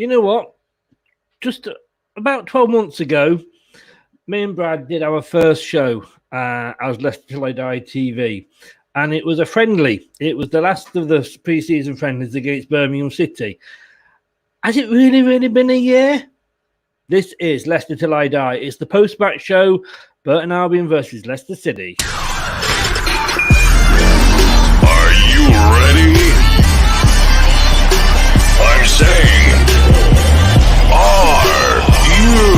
You know what? Just about 12 months ago, me and Brad did our first show as Leicester Till I Die TV. And it was a friendly. It was the last of the pre-season friendlies against Birmingham City. Has it really been a year? This is Leicester Till I Die. It's the post-match show, Burton Albion versus Leicester City. Are you ready? I'm saying, are you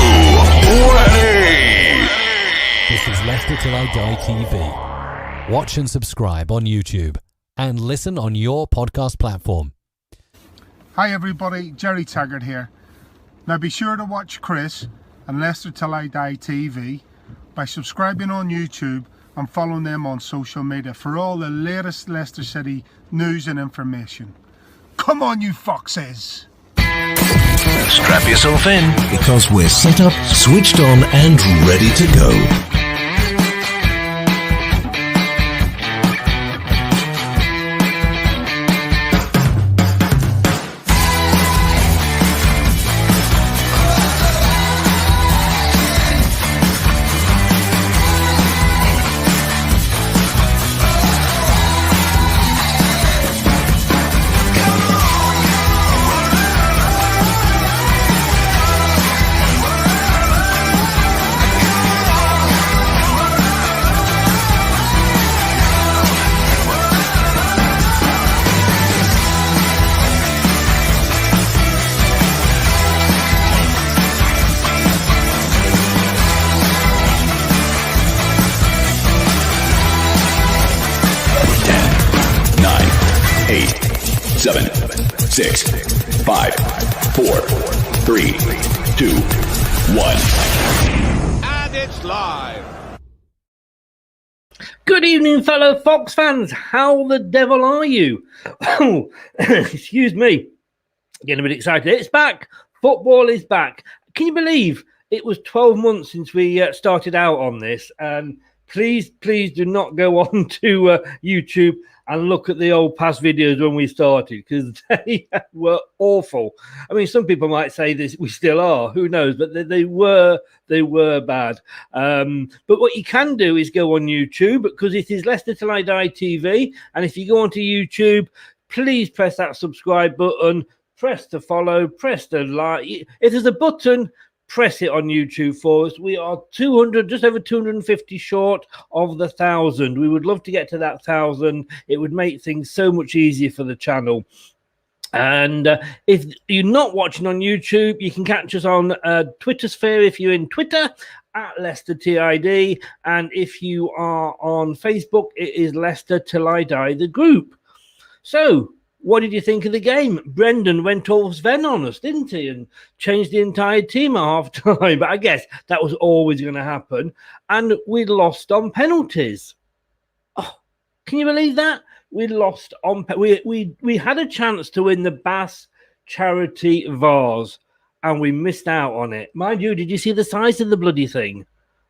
ready? This is Leicester Till I Die TV. Watch and subscribe on YouTube and listen on your podcast platform. Hi everybody, Jerry Taggart here. Now be sure to watch Chris and Leicester Till I Die TV by subscribing on YouTube and following them on social media for all the latest Leicester City news and information. Come on you foxes! Strap yourself in, because we're set up, switched on and ready to go. Seven, 6, 5, 4, 3, 2, 1. And it's live. Good evening, fellow Fox fans. How the devil are you? Oh, excuse me. Getting a bit excited. It's back. Football is back. Can you believe it was 12 months since we started out on this? And please do not go on to YouTube and look at the old past videos when we started, because they were awful. I mean, some people might say this, we still are, who knows, but they were bad. But what you can do is go on YouTube, because it is Leicester Till I Die TV. And if you go onto YouTube, please press that subscribe button, press the follow, press the like. If there's a button, press it on YouTube for us. We are 200, just over 250 short of the 1,000. We would love to get to that 1,000. It would make things so much easier for the channel. And if you're not watching on YouTube, you can catch us on Twitter sphere if you're in Twitter, at Leicester TID. And if you are on Facebook, it is Leicester Till I Die, the group. So, what did you think of the game? Brendan went all Sven on us, didn't he? And changed the entire team at half time. But I guess that was always going to happen. And we lost on penalties. Oh, can you believe that? We lost on we had a chance to win the Bass Charity Vase, and we missed out on it. Mind you, did you see the size of the bloody thing?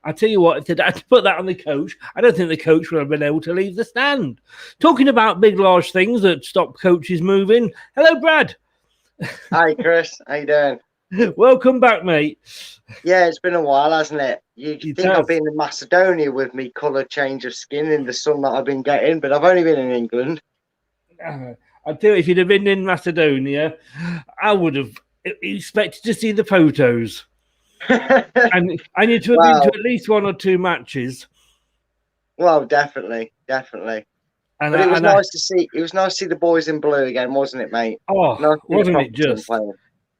I tell you what, if they'd had to put that on the coach, I don't think the coach would have been able to leave the stand. Talking about big, large things that stop coaches moving. Hello, Brad. Hi, Chris. How you doing? Welcome back, mate. Yeah, it's been a while, hasn't it? You think I've been in Macedonia with me colour change of skin in the sun that I've been getting, but I've only been in England. I tell you, if you'd have been in Macedonia, I would have expected to see the photos. and I need to have been to at least one or two matches. Well, definitely. And it was nice to see. It was nice to see the boys in blue again, wasn't it, mate? Oh, wasn't it just?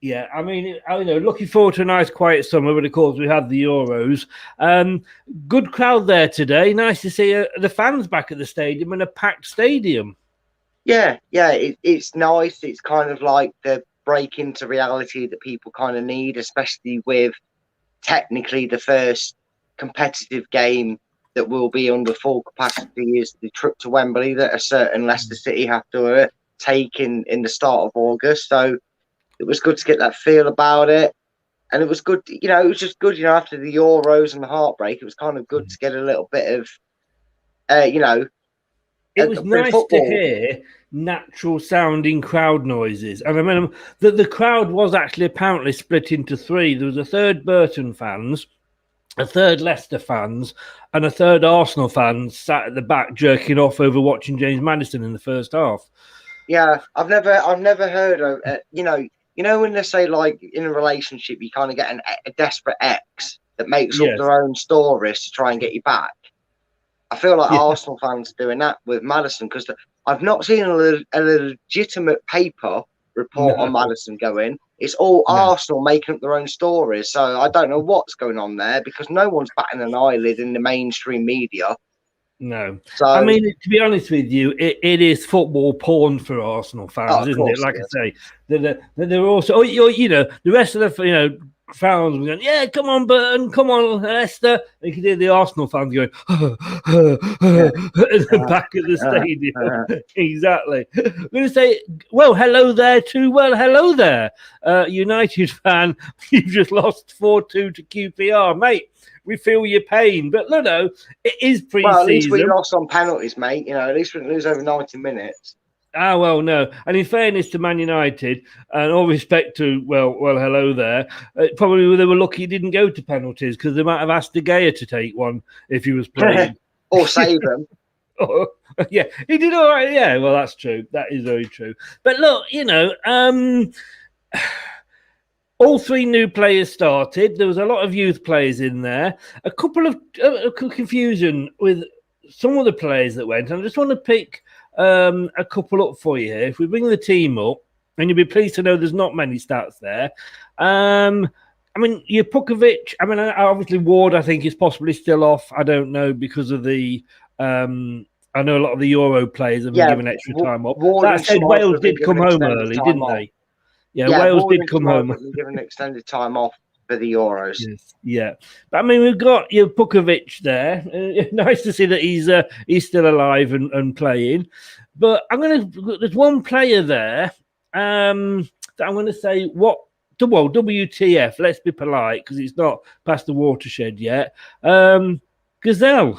Yeah, I mean, looking forward to a nice quiet summer, but of course we had the Euros. Good crowd there today. Nice to see the fans back at the stadium and a packed stadium. Yeah, it's nice. It's kind of like the break into reality that people kind of need, especially with technically the first competitive game that will be under full capacity is the trip to Wembley that a certain Leicester City have to take in the start of August. So it was good to get that feel about it. And it was good, it was just good, after the Euros and the heartbreak, it was kind of good to get a little bit of, it was nice to hear natural sounding crowd noises. And I remember that the crowd was actually apparently split into three. There was a third Burton fans, a third Leicester fans, and a third Arsenal fans sat at the back jerking off over watching James Maddison in the first half. Yeah, I've never heard of you know when they say like in a relationship you kind of get a desperate ex that makes up their own stories to try and get you back. I feel like Arsenal fans are doing that with Maddison, because I've not seen a legitimate paper report on Maddison going. It's all Arsenal making up their own stories. So I don't know what's going on there, because no one's batting an eyelid in the mainstream media. No. So, I mean, to be honest with you, it is football porn for Arsenal fans, isn't it? Like I say, they're also, you know, the rest of the, you know, fans were going, yeah, come on, Burton, come on, Leicester. And you can hear the Arsenal fans going, at the back of the stadium. Exactly. I'm going to say, well, hello there too. Well, hello there, United fan. You've just lost 4-2 to QPR, mate. We feel your pain, but no, it is pre-season. Well, at least we lost on penalties, mate. You know, at least we didn't lose over 90 minutes. Ah, well, no. And in fairness to Man United, and all respect to, well, hello there, probably they were lucky he didn't go to penalties, because they might have asked De Gea to take one if he was playing. Or save them. Yeah, he did all right. Yeah, well, that's true. That is very true. But look, you know, all three new players started. There was a lot of youth players in there. A couple of confusion with some of the players that went. And I just want to pick a couple up for you here. If we bring the team up, and you'll be pleased to know there's not many stats there. I mean, Pukovic, I mean, obviously Ward, I think, is possibly still off. I don't know, because of the... I know a lot of the Euro players have been given extra time off. That said, Wales did come home early, didn't they? Yeah, Wales did come home. Given extended time off for the Euros. Yes, yeah. But, I mean, we've got Pukovic there. Nice to see that he's still alive and playing. But there's one player there that I'm going to say WTF. Let's be polite, because it's not past the watershed yet. Gazelle.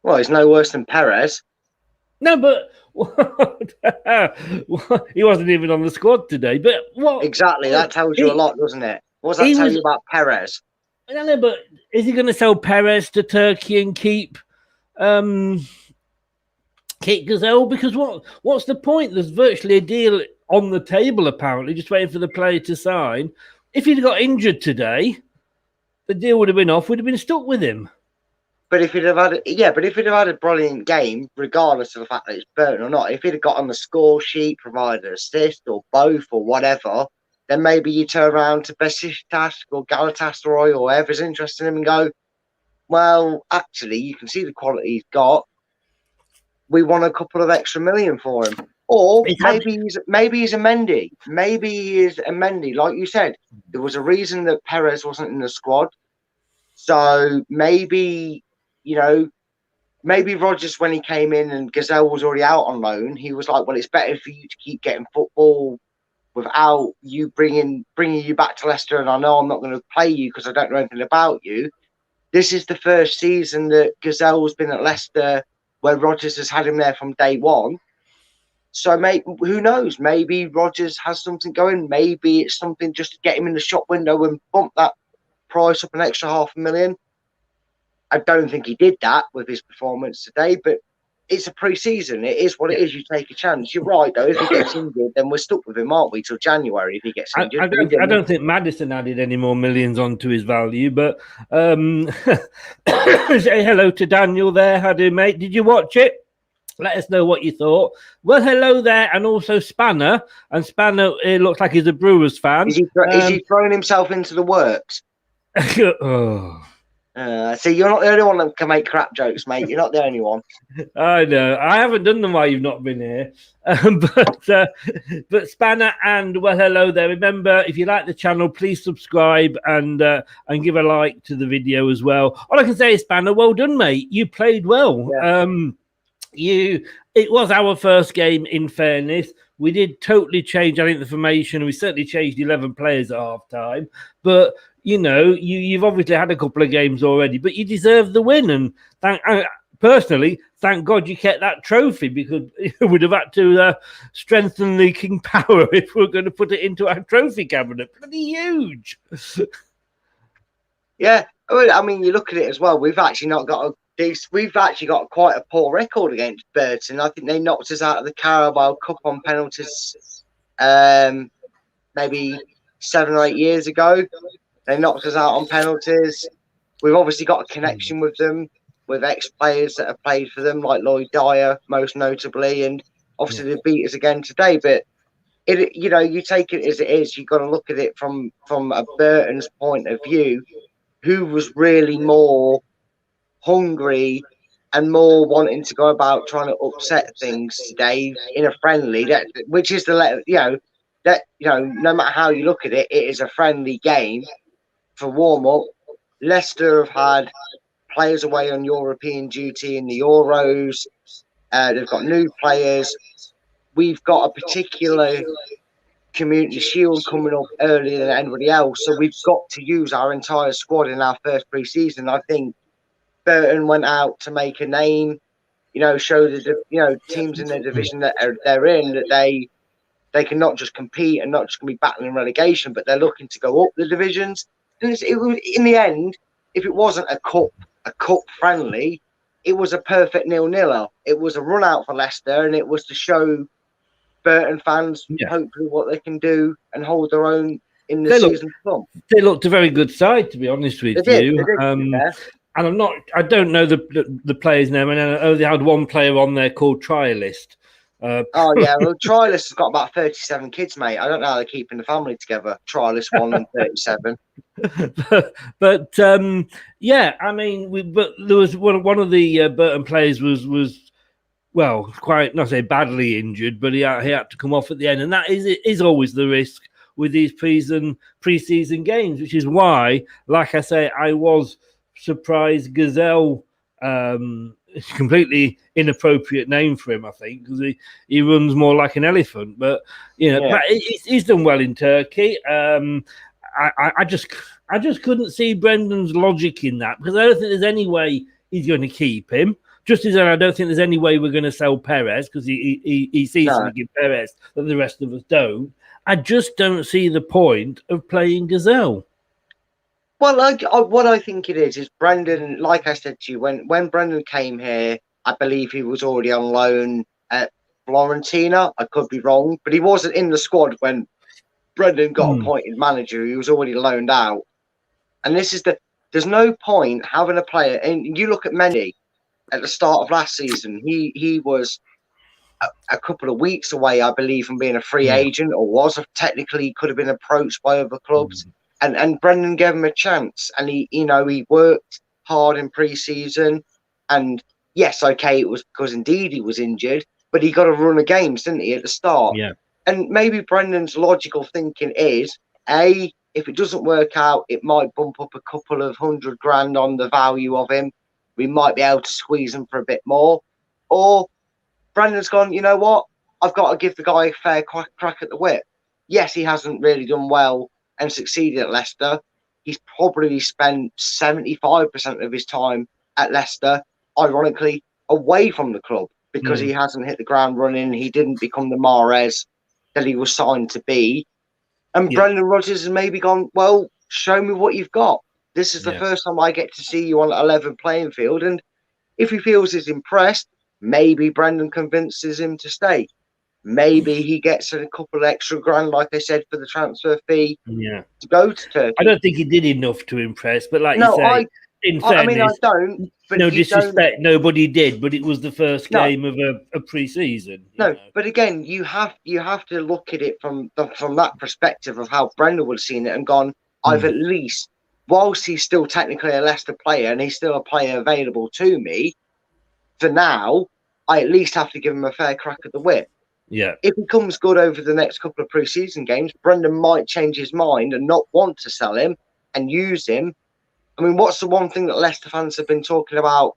Well, he's no worse than Perez. No, but he wasn't even on the squad today. But what exactly? That tells you a lot, doesn't it? What does that tell you about Perez? I don't know, but is he going to sell Perez to Turkey and keep Gazelle? Because what's the point? There's virtually a deal on the table, apparently, just waiting for the player to sign. If he'd got injured today, the deal would have been off. We'd have been stuck with him. But if he'd have had a brilliant game, regardless of the fact that it's Burton or not, if he'd have got on the score sheet, provided an assist or both or whatever, then maybe you turn around to Besiktas or Galatasaray or whoever's interested in him and go, well, actually, you can see the quality he's got. We want a couple of extra million for him. Or maybe he's a Mendy. Maybe he is a Mendy. Like you said, there was a reason that Perez wasn't in the squad. So maybe... You know, maybe Rodgers, when he came in and Gazelle was already out on loan, he was like, well, it's better for you to keep getting football without you bringing you back to Leicester. And I know I'm not going to play you because I don't know anything about you. This is the first season that Gazelle's been at Leicester where Rodgers has had him there from day one. So who knows? Maybe Rodgers has something going. Maybe it's something just to get him in the shop window and bump that price up an extra $500,000. I don't think he did that with his performance today, but it's a pre-season. It is what it is. You take a chance. You're right, though. If he gets injured, then we're stuck with him, aren't we, till January if he gets injured? I don't think Maddison added any more millions onto his value, but say hello to Daniel there. How do you, mate? Did you watch it? Let us know what you thought. Well, hello there, and also Spanner. And Spanner, it looks like he's a Brewers fan. Is he throwing himself into the works? Oh. See, you're not the only one that can make crap jokes, mate. You're not the only one. I know. I haven't done them while you've not been here. But Spanner and well, hello there. Remember, if you like the channel, please subscribe and give a like to the video as well. All I can say is, Spanner, well done, mate. You played well. Yeah. It was our first game, in fairness. We did totally change, I think, the formation. We certainly changed 11 players at half time. But you know, you've obviously had a couple of games already, but you deserve the win. And personally, thank God you kept that trophy, because it would have had to strengthen the King Power if we're going to put it into our trophy cabinet. Bloody huge. Yeah, I mean, you look at it as well. We've actually not got we've actually got quite a poor record against Burton. I think they knocked us out of the Carabao Cup on penalties, maybe 7 or 8 years ago. They knocked us out on penalties. We've obviously got a connection with them, with ex-players that have played for them, like Lloyd Dyer, most notably, and obviously they beat us again today. But you take it as it is. You've got to look at it from a Burton's point of view. Who was really more hungry and more wanting to go about trying to upset things today in a friendly, which is no matter how you look at it, it is a friendly game for warm up. Leicester have had players away on European duty in the Euros. They've got new players. We've got a particular Community Shield coming up earlier than anybody else, so we've got to use our entire squad in our first pre-season. I think Burton went out to make a name, show the teams in their division that they're in, that they can not just compete and not just going to be battling relegation, but they're looking to go up the divisions. And in the end, if it wasn't a cup friendly, it was a perfect 0-0. It was a run out for Leicester, and it was to show Burton fans hopefully what they can do and hold their own in the season to come. They looked a very good side, to be honest with you. They did, and I don't know the players' name. I know they had one player on there called Trialist. Well, Trialist has got about 37 kids, mate. I don't know how they're keeping the family together. Trialist 1 and 37. but I mean, but there was one of the Burton players was quite, not say badly injured, but he had to come off at the end, and that is always the risk with these pre-season games, which is why, like I say, I was surprised Gazelle. Completely inappropriate name for him, I think, because he runs more like an elephant. But he's done well in Turkey. I just couldn't see Brendan's logic in that, because I don't think there's any way he's going to keep him. Just as I don't think there's any way we're going to sell Perez, because he sees something in Perez that the rest of us don't. I just don't see the point of playing Gazelle. Well, what I think it is Brendan, like I said to you, when Brendan came here, I believe he was already on loan at Fiorentina. I could be wrong, but he wasn't in the squad when Brendan got appointed manager. He was already loaned out. And there's no point having a player, and you look at Mendy at the start of last season, he was a couple of weeks away, I believe, from being a free agent, or technically could have been approached by other clubs. And Brendan gave him a chance, and he worked hard in pre-season. And yes, okay, it was because indeed he was injured, but he got a run of games, didn't he, at the start? Yeah. And maybe Brendan's logical thinking is, if it doesn't work out, it might bump up a couple of $100,000 on the value of him. We might be able to squeeze him for a bit more. Or Brendan's gone, you know what? I've got to give the guy a fair crack at the whip. Yes, he hasn't really done well and succeeded at Leicester. He's probably spent 75% of his time at Leicester, ironically, away from the club, because he hasn't hit the ground running. He didn't become the Mahrez that he was signed to be. And Brendan Rodgers has maybe gone, well, show me what you've got. This is the first time I get to see you on an 11 playing field. And if he feels he's impressed, maybe Brendan convinces him to stay. Maybe he gets a couple of extra grand, like I said, for the transfer fee to go to Turkey. I don't think he did enough to impress, but like you say, in fairness, I don't. But no disrespect, nobody did, but it was the first game of a pre-season. But again, you have to look at it from that perspective of how Brendan would have seen it and gone, I've at least, whilst he's still technically a Leicester player and he's still a player available to me, for now, I at least have to give him a fair crack at the whip. Yeah. If he comes good over the next couple of pre-season games, Brendan might change his mind and not want to sell him and use him. I mean, what's the one thing that Leicester fans have been talking about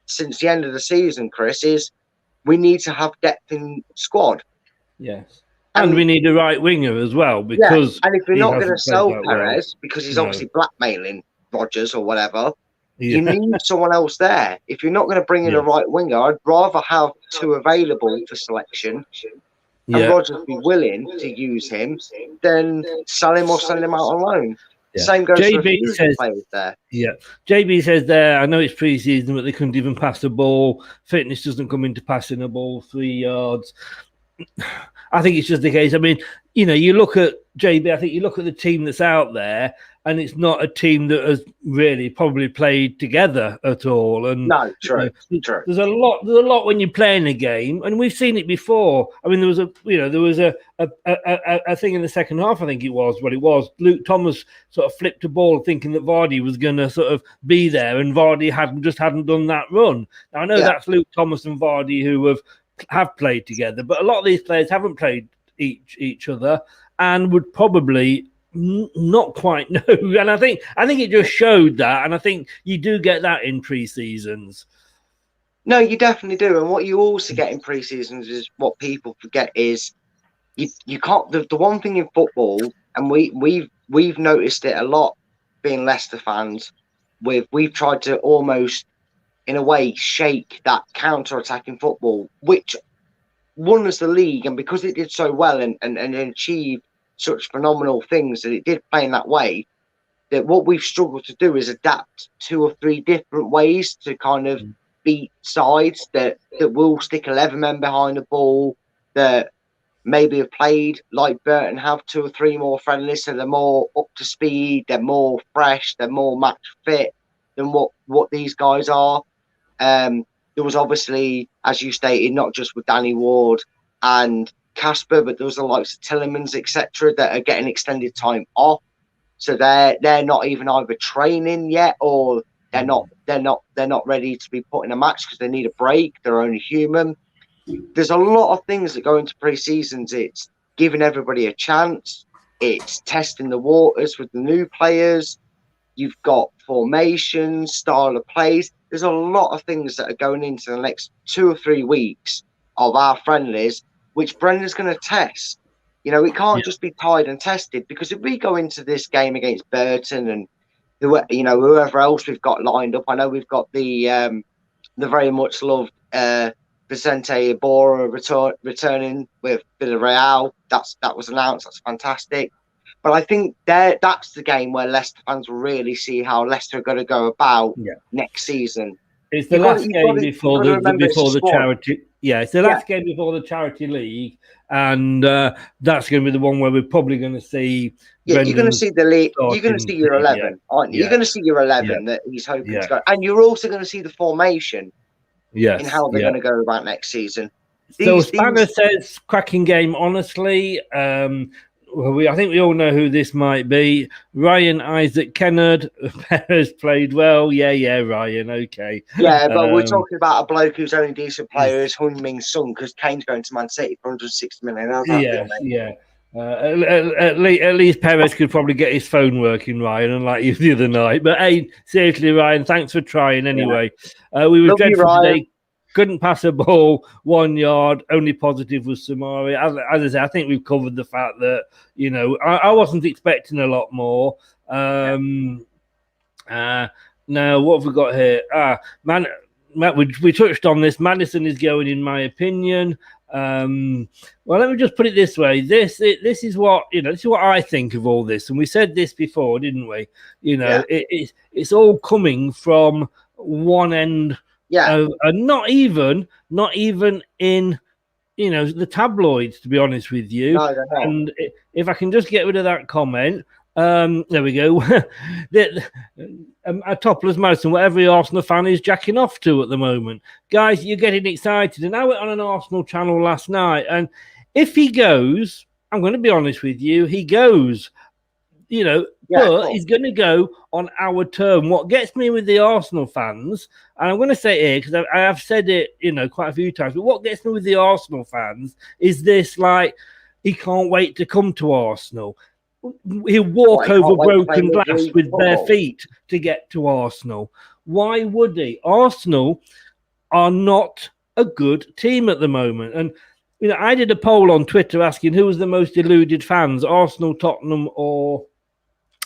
since the end of the season, Chris, is we need to have depth in squad. Yes. And we need a right winger as well, because and if we're not going to sell Perez, because he's obviously blackmailing Rodgers or whatever, You need someone else there. If you're not going to bring in a right winger, I'd rather have two available for selection and Rodgers be willing to use him than sell him or send him out on loan. Yeah. Same goes for JB the says, players there. Yeah, JB says there, I know it's pre-season, but they couldn't even pass the ball. Fitness doesn't come into passing a ball 3 yards. I think it's just the case. I mean, you look at JB, I think you look at the team that's out there, and it's not a team that has really probably played together at all. And no, true. There's a lot when you're playing a game, and we've seen it before. I mean, there was a thing in the second half. I think it was. Luke Thomas sort of flipped a ball, thinking that Vardy was going to sort of be there, and Vardy hadn't done that run. Now I know that's Luke Thomas and Vardy who have played together, but a lot of these players haven't played each other and would probably not quite know. And I think it just showed that, and I think you do get that in pre-seasons. No, you definitely do. And what you also get in pre-seasons is what people forget is you can't. The one thing in football, and we've noticed it a lot being Leicester fans. We've tried to almost, in a way, shake that counter-attacking football, which won us the league, and because it did so well and achieved such phenomenal things that it did play in that way, that what we've struggled to do is adapt 2 or 3 different ways to kind of beat sides that will stick 11 men behind the ball, that maybe have played like Burton have 2 or 3 more friendlies, so they're more up to speed, they're more fresh, they're more match fit than what these guys are. There was obviously, as you stated, not just with Danny Ward and Casper, but there was the likes of Tillemans, etc., that are getting extended time off, so they're not even either training yet, or they're not ready to be put in a match because they need a break. They're only human. There's a lot of things that go into pre-seasons. It's giving everybody a chance. It's testing the waters with the new players. You've got formations, style of plays. There's a lot of things that are going into the next 2 or 3 weeks of our friendlies, which Brendan's going to test. It can't just be tied and tested, because if we go into this game against Burton and whoever else we've got lined up, I know we've got the very much loved Vicente Iborra returning with Villarreal. That was announced. That's fantastic. But I think that's the game where Leicester fans will really see how Leicester are going to go about next season. It's the last game before the charity. Yeah, it's the last game before the Charity League, and that's going to be the one where we're probably going to see. Yeah, you're going to see the league. You're going to see your 11, aren't you? You're going to see your 11 that he's hoping to go, and you're also going to see the formation. Yes, in how they're going to go about next season. Spanner says, cracking game, honestly. I think we all know who this might be. Ryan Isaac Kennard. Perez played well. Yeah, Ryan. Okay. Yeah, but we're talking about a bloke whose only decent player is Heung-min Son, because Kane's going to Man City for 160 million. At least Perez could probably get his phone working, Ryan, unlike you the other night. But hey, seriously, Ryan, thanks for trying anyway. We were dreadful today. Couldn't pass a ball 1 yard. Only positive was Samari. As I say, I think we've covered the fact that, I wasn't expecting a lot more. Now, what have we got here? Matt, we touched on this. Madison is going, in my opinion. Well, let me just put it this way. This is what this is what I think of all this, and we said this before, didn't we? It's all coming from one end. And not even in the tabloids, to be honest with you. No. And if I can just get rid of that comment, there we go. A topless mouse and what every Arsenal fan is jacking off to at the moment. Guys, you're getting excited. And I went on an Arsenal channel last night, and if he goes, I'm going to be honest with you, he goes. But he's going to go on our term. What gets me with the Arsenal fans, and I'm going to say it here because I have said it, quite a few times, but what gets me with the Arsenal fans is this, like, he can't wait to come to Arsenal. He'll walk over broken glass with bare feet to get to Arsenal. Why would he? Arsenal are not a good team at the moment. And, I did a poll on Twitter asking who was the most deluded fans, Arsenal, Tottenham, or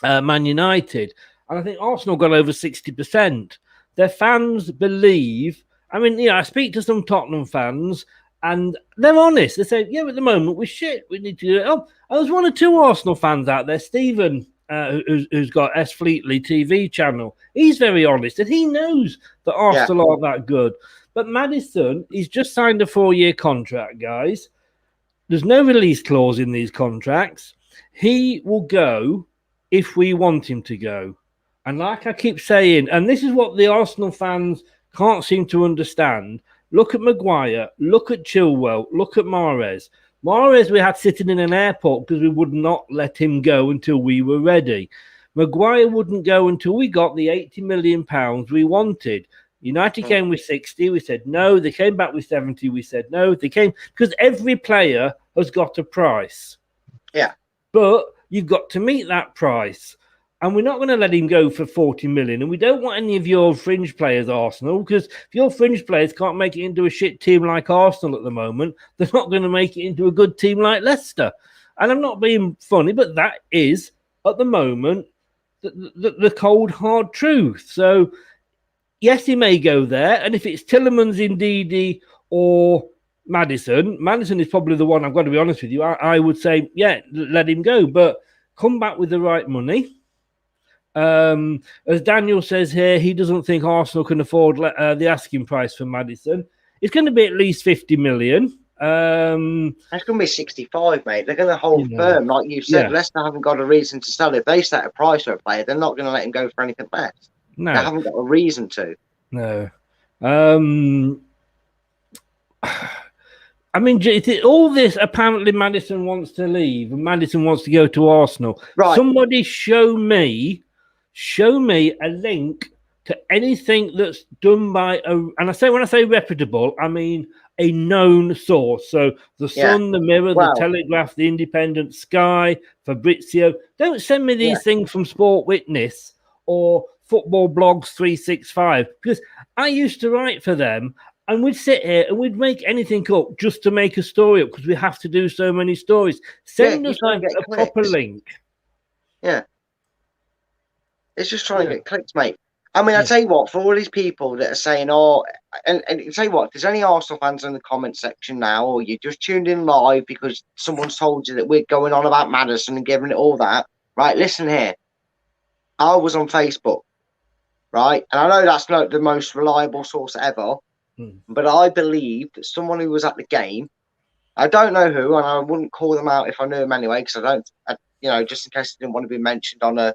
Man United, and I think Arsenal got over 60%. their fans believe. I mean, I speak to some Tottenham fans, and they're honest. They say, "Yeah, at the moment we're shit. We need to do it." Oh, there's one or two Arsenal fans out there. Stephen, who's got S Fleetly TV channel, he's very honest, and he knows that Arsenal aren't that good. But Maddison, he's just signed a 4-year contract, guys. There's no release clause in these contracts. He will go if we want him to go. And like I keep saying, and this is what the Arsenal fans can't seem to understand. Look at Maguire, look at Chilwell, look at Mahrez. Mahrez we had sitting in an airport because we would not let him go until we were ready. Maguire wouldn't go until we got the £80 million we wanted. United came with 60, we said no. They came back with 70, we said no. They came because every player has got a price. Yeah. But you've got to meet that price. And we're not going to let him go for 40 million. And we don't want any of your fringe players, Arsenal, because if your fringe players can't make it into a shit team like Arsenal at the moment, they're not going to make it into a good team like Leicester. And I'm not being funny, but that is, at the moment, the cold, hard truth. So, yes, he may go there. And if it's Tielemans, Ndidi, or Maddison is probably the one, I've got to be honest with you. I would say, yeah, let him go. But come back with the right money. As Daniel says here, he doesn't think Arsenal can afford the asking price for Maddison. It's going to be at least 50 million. That's going to be 65, mate. They're going to hold firm, like you said. Leicester haven't got a reason to sell. If they set a price for a player, they're not going to let him go for anything less. No, they haven't got a reason to. No. I mean, all this, apparently Maddison wants to leave and Maddison wants to go to Arsenal. Right. Somebody show me a link to anything that's done by when I say reputable, I mean a known source. So the Sun, the Mirror, the Telegraph, the Independent, Sky, Fabrizio. Don't send me these things from Sport Witness or Football Blogs 365, because I used to write for them and we'd sit here and we'd make anything up just to make a story up because we have to do so many stories. Send us a proper link. Yeah. It's just trying to get clicks, mate. I mean, I tell you what, for all these people that are saying, and tell you what, if there's any Arsenal fans in the comment section now, or you just tuned in live because someone's told you that we're going on about Maddison and giving it all that, right? Listen here. I was on Facebook, right? And I know that's not the most reliable source ever, but I believe that someone who was at the game, I don't know who, and I wouldn't call them out if I knew them anyway, because just in case they didn't want to be mentioned on a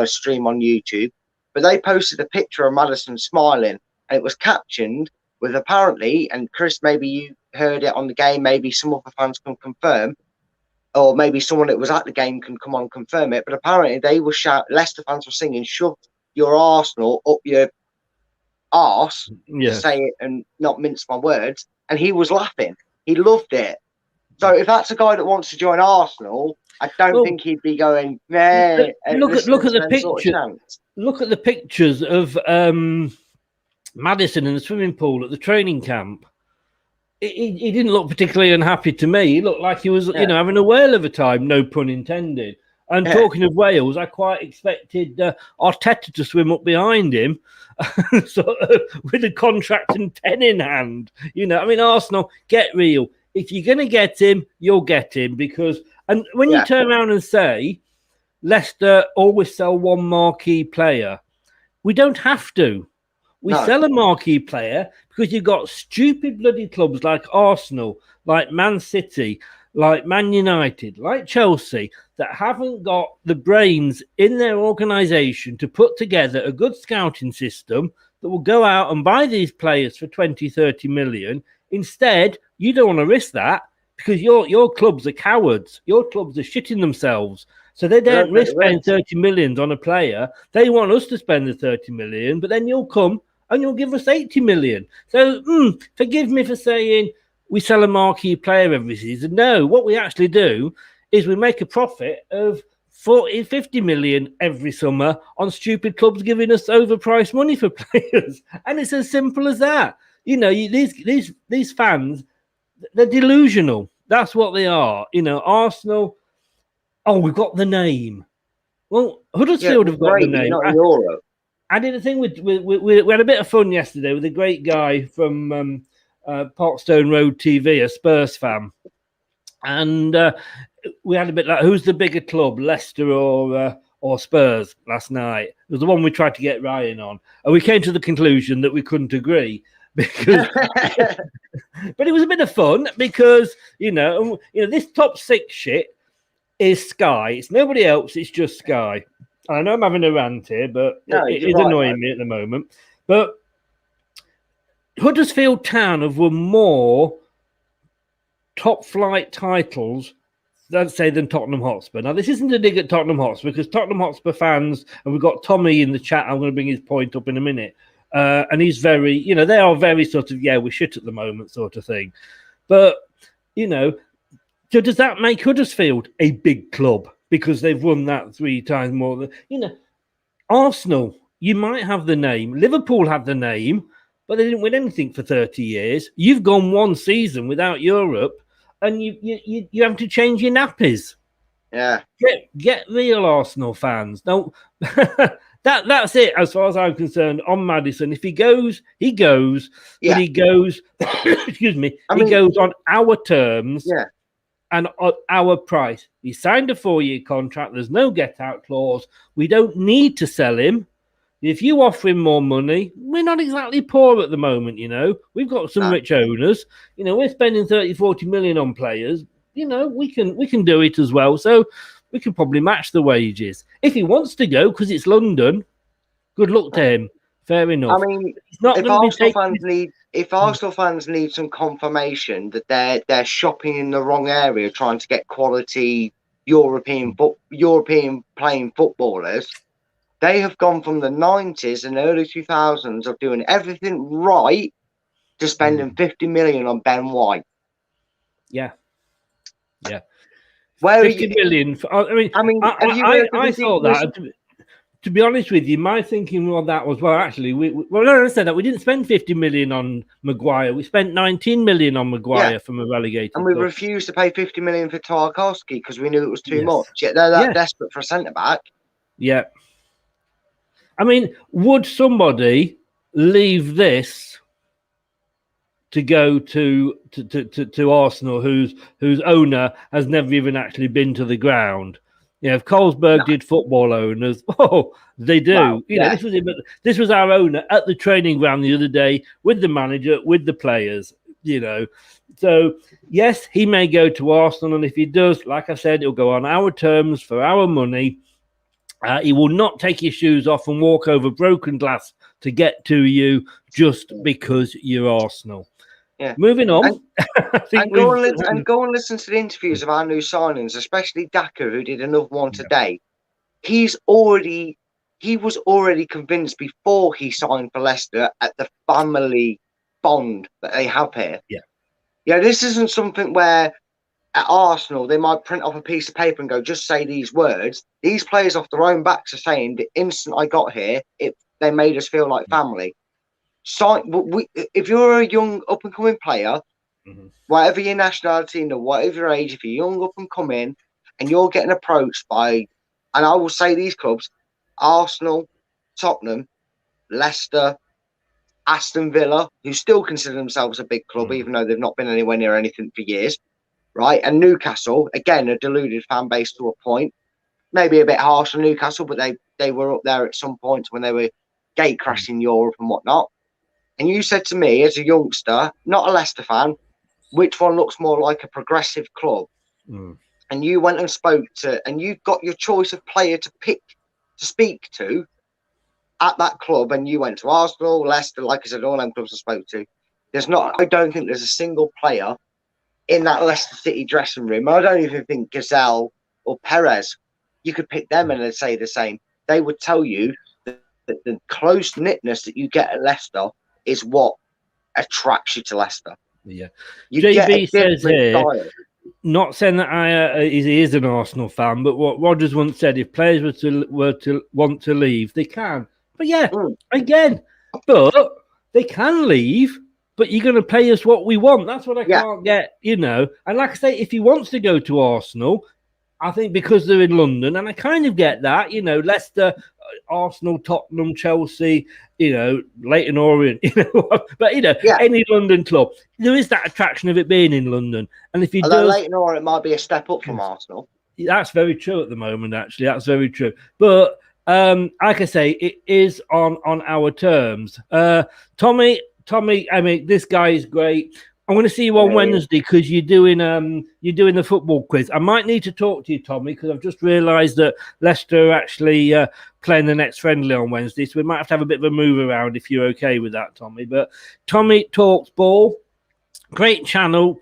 stream on YouTube, but they posted a picture of Maddison smiling, and it was captioned with apparently, and Chris, maybe you heard it on the game, maybe some other fans can confirm, or maybe someone that was at the game can come on and confirm it, but apparently they were Leicester fans were singing, "Shove your Arsenal up your arse," to say it and not mince my words, and he was laughing. He loved it. So if that's a guy that wants to join Arsenal, I don't think he'd be going, nah. Look at the picture. Look at the pictures of Maddison in the swimming pool at the training camp. He didn't look particularly unhappy to me. He looked like he was, having a whale of a time, no pun intended. And talking of Wales, I quite expected Arteta to swim up behind him sort of, with a contract and 10 in hand. Arsenal, get real. If you're going to get him, you'll get him. And when you turn around and say, Leicester always sell one marquee player, we don't have to. We sell a marquee player because you've got stupid bloody clubs like Arsenal, like Man City, like Man United, like Chelsea, that haven't got the brains in their organisation to put together a good scouting system that will go out and buy these players for 20, 30 million. Instead, you don't want to risk that because your clubs are cowards. Your clubs are shitting themselves. So they don't risk spending 30 million on a player. They want us to spend the 30 million, but then you'll come and you'll give us 80 million. So forgive me for saying we sell a marquee player every season. No, what we actually do is we make a profit of 40, 50 million every summer on stupid clubs giving us overpriced money for players. And it's as simple as that. These fans, they're delusional. That's what they are. Arsenal, we've got the name. Well, Huddersfield have got the name. Not in Europe. I did a thing we had a bit of fun yesterday with a great guy from Parkstone Road TV, a Spurs fan, and we had a bit like, who's the bigger club, Leicester or Spurs last night? It was the one we tried to get Ryan on, and we came to the conclusion that we couldn't agree because, but it was a bit of fun because this top six shit is Sky. It's nobody else. It's just Sky. I know I'm having a rant here, but it is annoying me at the moment. But Huddersfield Town have won more top flight titles, let's say, than Tottenham Hotspur. Now, this isn't a dig at Tottenham Hotspur because Tottenham Hotspur fans, and we've got Tommy in the chat. I'm going to bring his point up in a minute. And he's very, they are very sort of, we're shit at the moment sort of thing. But, so does that make Huddersfield a big club? Because they've won that 3 times more than, Arsenal, you might have the name. Liverpool have the name, but they didn't win anything for 30 years. You've gone one season without Europe, and you have to change your nappies. Yeah. Get real, Arsenal fans. Don't. That's it as far as I'm concerned on Maddison. If he goes, he goes. Yeah. But he goes, excuse me, he goes on our terms. Yeah. And our price. He signed a 4-year contract. There's no get-out clause. We don't need to sell him. If you offer him more money, we're not exactly poor at the moment, We've got some rich owners. We're spending 30, 40 million on players. We can do it as well. So we can probably match the wages. If he wants to go, because it's London, good luck to him. Fair enough. I mean, it's not if Arsenal fans need some confirmation that they're shopping in the wrong area, trying to get quality European playing footballers, they have gone from the 90s and early 2000s of doing everything right to spending 50 million on Ben White. Yeah. Where 50 million. I thought that. To be honest with you, my thinking on that was, actually, I said that we didn't spend 50 million on Maguire. We spent 19 million on Maguire from a relegated and we club. refused to pay 50 million for Tarkowski because we knew it was too much. Yet they're that desperate for a centre-back. Yeah. I mean, would somebody leave this to go to Arsenal, whose owner has never even actually been to the ground? If Carlsberg did football owners, they do. Wow, this was our owner at the training ground the other day with the manager, with the players. So yes, he may go to Arsenal, and if he does, like I said, he'll go on our terms for our money. He will not take his shoes off and walk over broken glass to get to you just because you're Arsenal. Yeah. Moving on. And go and listen to the interviews of our new signings, especially Daka, who did another one today. He was already convinced before he signed for Leicester at the family bond that they have here. Yeah, this isn't something where at Arsenal they might print off a piece of paper and go, just say these words. These players off their own backs are saying the instant I got here, they made us feel like family. So if you're a young up and coming player, whatever your nationality and whatever your age, if you're young up and coming and you're getting approached by, and I will say these clubs, Arsenal, Tottenham, Leicester, Aston Villa, who still consider themselves a big club, even though they've not been anywhere near anything for years, right? And Newcastle, again, a deluded fan base to a point, maybe a bit harsh on Newcastle, but they were up there at some point when they were gate crashing Europe and whatnot. And you said to me as a youngster, not a Leicester fan, which one looks more like a progressive club? And you went and spoke to, and you got your choice of player to speak to at that club, and you went to Arsenal, Leicester, like I said, all them clubs I spoke to. I don't think there's a single player in that Leicester City dressing room. I don't even think Gazelle or Perez, you could pick them and they'd say the same. They would tell you that the close-knitness that you get at Leicester is what attracts you to Leicester. Yeah. JB says here, not saying that he is an Arsenal fan, but what Rodgers once said, if players were to want to leave, they can. But again, but they can leave, but you're going to pay us what we want. That's what I can't get, And like I say, if he wants to go to Arsenal, I think because they're in London, and I kind of get that, Leicester, Arsenal, Tottenham, Chelsea, Leyton Orient, but Yeah. any London club, there is that attraction of it being in London. And if he Although does, Leyton Orient might be a step up from Arsenal. that's very true at the moment. Actually, that's very true. But like I say, it is on our terms. Tommy, I mean, this guy is great. I'm going to see you on Wednesday because you're doing the football quiz. I might need to talk to you, Tommy, because I've just realised that Leicester are actually playing the next friendly on Wednesday, so we might have to have a bit of a move around if you're okay with that, Tommy. But Tommy talks ball, great channel.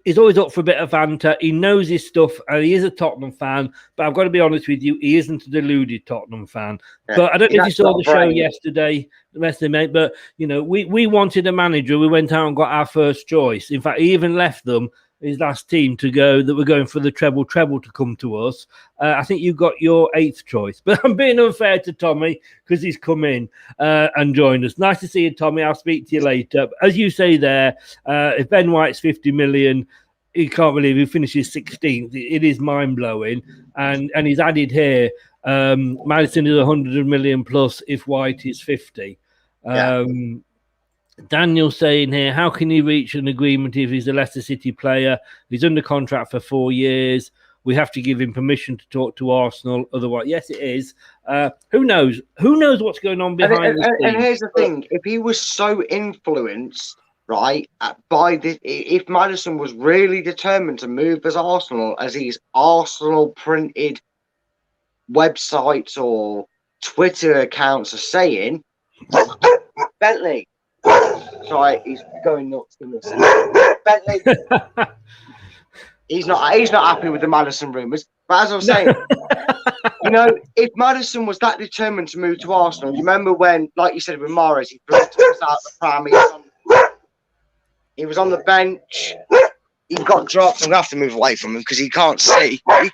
He's always up for a bit of banter. He knows his stuff, and he is a Tottenham fan. But I've got to be honest with you, he isn't a deluded Tottenham fan. Yeah. But I don't know if you saw the show yesterday, mate. But we wanted a manager. We went out and got our first choice. In fact, he even left them, his last team, to go that we're going for the treble to come to us. I think you got your 8th choice, but I'm being unfair to Tommy because he's come in and joined us. Nice to see you, Tommy. I'll speak to you later. As you say there, if Ben White's 50 million, he can't believe he finishes 16th. It is mind blowing, and he's added here. Maddison is 100 million plus if White is 50. Yeah. Daniel saying here, how can he reach an agreement if he's a Leicester City player? He's under contract for 4 years. We have to give him permission to talk to Arsenal. Otherwise, yes, it is. Who knows? Who knows what's going on behind the scenes? And here's the thing. If he was so influenced, right, by this, if Maddison was really determined to move as Arsenal, as his Arsenal printed websites or Twitter accounts are saying, Bentley, sorry, he's going nuts in this. Bentley, he's not happy with the Maddison rumours. But as I was saying, if Maddison was that determined to move to Arsenal, you remember when, like you said with Mahrez, he threw us out the pram. He was on the bench. He got dropped. I'm gonna have to move away from him because he can't see. He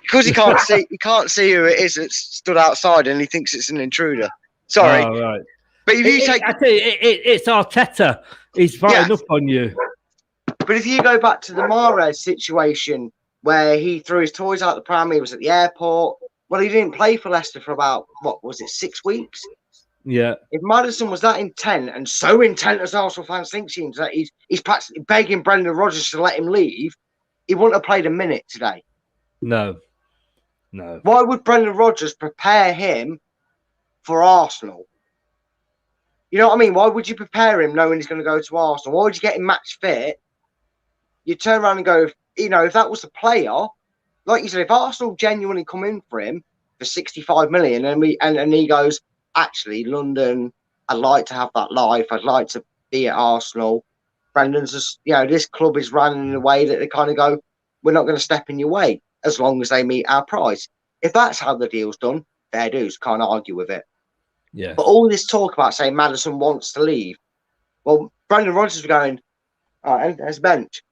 can't see who it is that stood outside, and he thinks it's an intruder. Sorry. Oh, right. But if you I tell you, it's Arteta. He's fighting up on you. But if you go back to the Mahrez situation where he threw his toys out the pram, he was at the airport. Well, he didn't play for Leicester for about, 6 weeks? Yeah. If Maddison was that intent, and so intent as Arsenal fans think he is, that he's practically begging Brendan Rodgers to let him leave, he wouldn't have played a minute today. No. Why would Brendan Rodgers prepare him for Arsenal? You know what I mean? Why would you prepare him knowing he's going to go to Arsenal? Why would you get him match fit? You turn around and go, if that was the player, like you said, if Arsenal genuinely come in for him for 65 million and he goes, actually, London, I'd like to have that life. I'd like to be at Arsenal. Brendan's just, this club is running in a way that they kind of go, we're not going to step in your way as long as they meet our price. If that's how the deal's done, fair dues, can't argue with it. Yeah. But all this talk about saying Maddison wants to leave, well, Brendan Rodgers was going, all right, there's bench.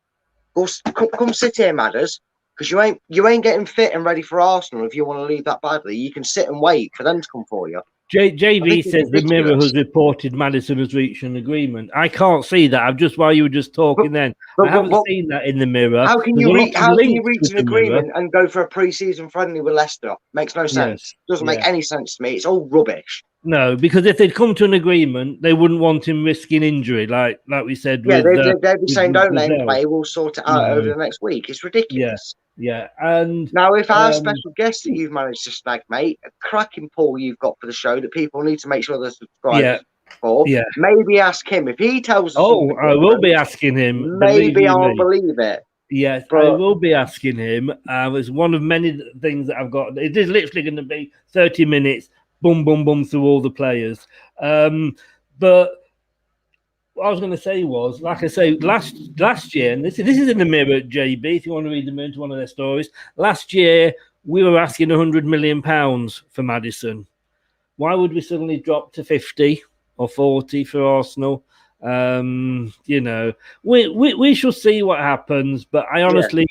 Come sit here, Madders, because you ain't getting fit and ready for Arsenal if you want to leave that badly. You can sit and wait for them to come for you. JV says the Mirror has reported Maddison has reached an agreement. I can't see that. I've just, while you were just talking I haven't seen that in the Mirror. How can you reach an agreement and go for a pre-season friendly with Leicester? Makes no sense. Yes. Doesn't make any sense to me. It's all rubbish. No, because if they'd come to an agreement, they wouldn't want him risking injury, like we said. Yeah, they'd be saying, "Don't let him play. We'll sort it out over the next week." It's ridiculous. Yeah. And now, if our special guest that you've managed to snag, mate, a cracking poll you've got for the show that people need to make sure they're subscribed for, maybe ask him if he tells us. Oh, I will be asking him. Maybe I'll believe it. Yes, I will be asking him. It's one of many things that I've got. It is literally going to be 30 minutes. Boom through all the players. But what I was going to say was, like I say, last year, and this is in the Mirror, JB, if you want to read them into one of their stories. Last year, we were asking £100 million for Maddison. Why would we suddenly drop to 50 or 40 for Arsenal? We shall see what happens, but I honestly,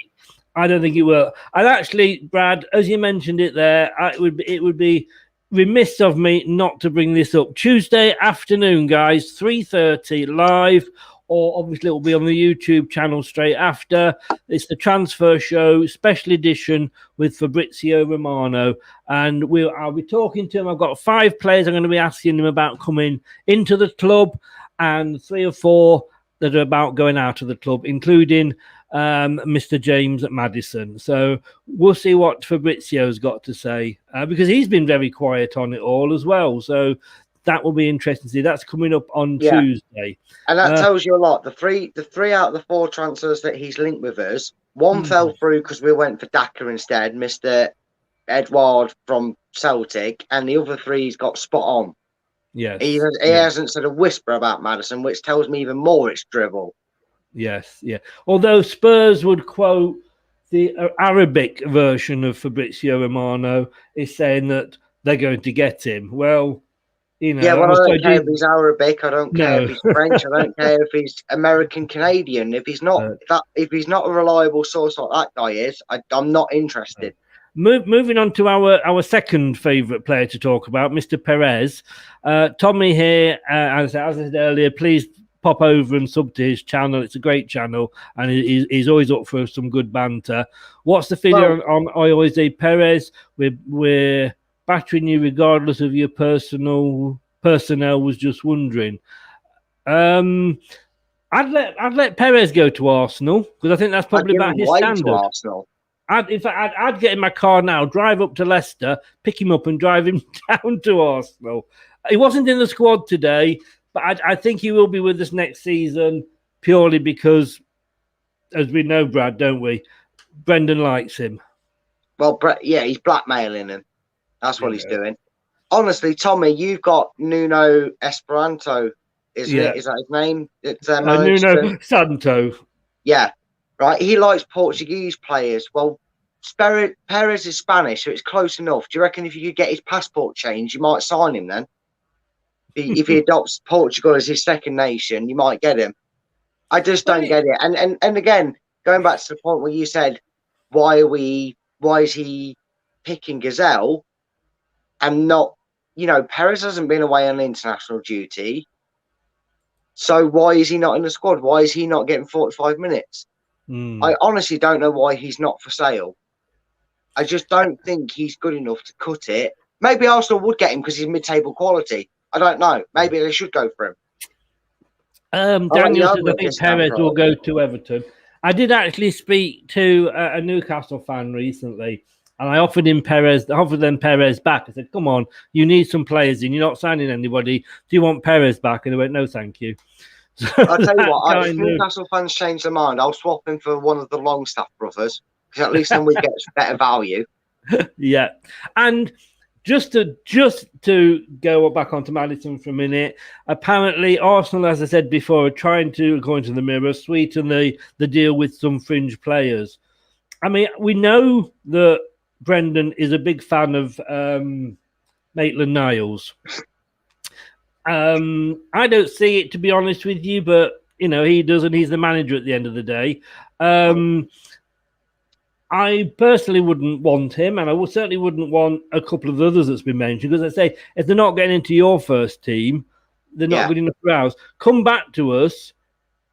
I don't think it will. And actually, Brad, as you mentioned it there, it would be remiss of me not to bring this up. Tuesday afternoon, guys, 3:30 live or obviously it will be on the YouTube channel straight after. It's the Transfer Show special edition with Fabrizio Romano, and I'll be talking to him. I've got 5 players I'm going to be asking him about coming into the club, and 3 or 4 that are about going out of the club, including Mr. James Maddison. So we'll see what Fabrizio's got to say, because he's been very quiet on it all as well. So that will be interesting to see. That's coming up on Tuesday. And that tells you a lot. The three out of the 4 transfers that he's linked with us, one fell through because we went for Daka instead, Mr. Edward from Celtic, and the other 3's got spot on. Yes. He hasn't said a whisper about Maddison, which tells me even more it's drivel. Yes, yeah. Although Spurs would quote the Arabic version of Fabrizio Romano is saying that they're going to get him. Well, you know. Yeah, well, I don't care if he's Arabic. I don't care if he's French. I don't care if he's American Canadian. If he's not if he's not a reliable source like that guy is, I'm not interested. Moving on to our second favourite player to talk about, Mr. Perez. Tommy here, as I said earlier, please pop over and sub to his channel. It's a great channel, and he's always up for some good banter. What's the feeling on Oyoze Perez? We're battering you regardless of your personnel. Was just wondering. I'd let Perez go to Arsenal because I think that's probably about his standard. To Arsenal. I'd get in my car now, drive up to Leicester, pick him up and drive him down to Arsenal. He wasn't in the squad today, but I think he will be with us next season purely because, as we know, Brad, don't we? Brendan likes him. Well, he's blackmailing him. That's what he's doing. Honestly, Tommy, you've got Nuno Esperanto, isn't it? Is that his name? It's Nuno Santo. Yeah. Right, he likes Portuguese players. Well, Perez is Spanish, so it's close enough. Do you reckon if you could get his passport changed, you might sign him then? If he adopts Portugal as his second nation, you might get him. I just don't get it. And again, going back to the point where you said, why is he picking Gazelle and not, Perez hasn't been away on international duty. So why is he not in the squad? Why is he not getting 45 minutes? I honestly don't know why he's not for sale. I just don't think he's good enough to cut it. Maybe Arsenal would get him because he's mid-table quality. I don't know. Maybe they should go for him. Daniel says I think Perez will go to Everton. I did actually speak to a Newcastle fan recently, and I offered them Perez back. I said, "Come on, you need some players in. You're not signing anybody. Do you want Perez back?" And they went, "No, thank you." So I'll tell you what, if Newcastle fans change their mind, I'll swap him for one of the Longstaff brothers, because at least then we get better value. Yeah. And just to go back onto Maddison for a minute, apparently Arsenal, as I said before, are trying to, according to the Mirror, sweeten the deal with some fringe players. I mean, we know that Brendan is a big fan of Maitland-Niles. I don't see it, to be honest with you, but he does, and he's the manager at the end of the day. I personally wouldn't want him, and I certainly wouldn't want a couple of others that's been mentioned, because I say if they're not getting into your first team, they're not good enough for ours. Come back to us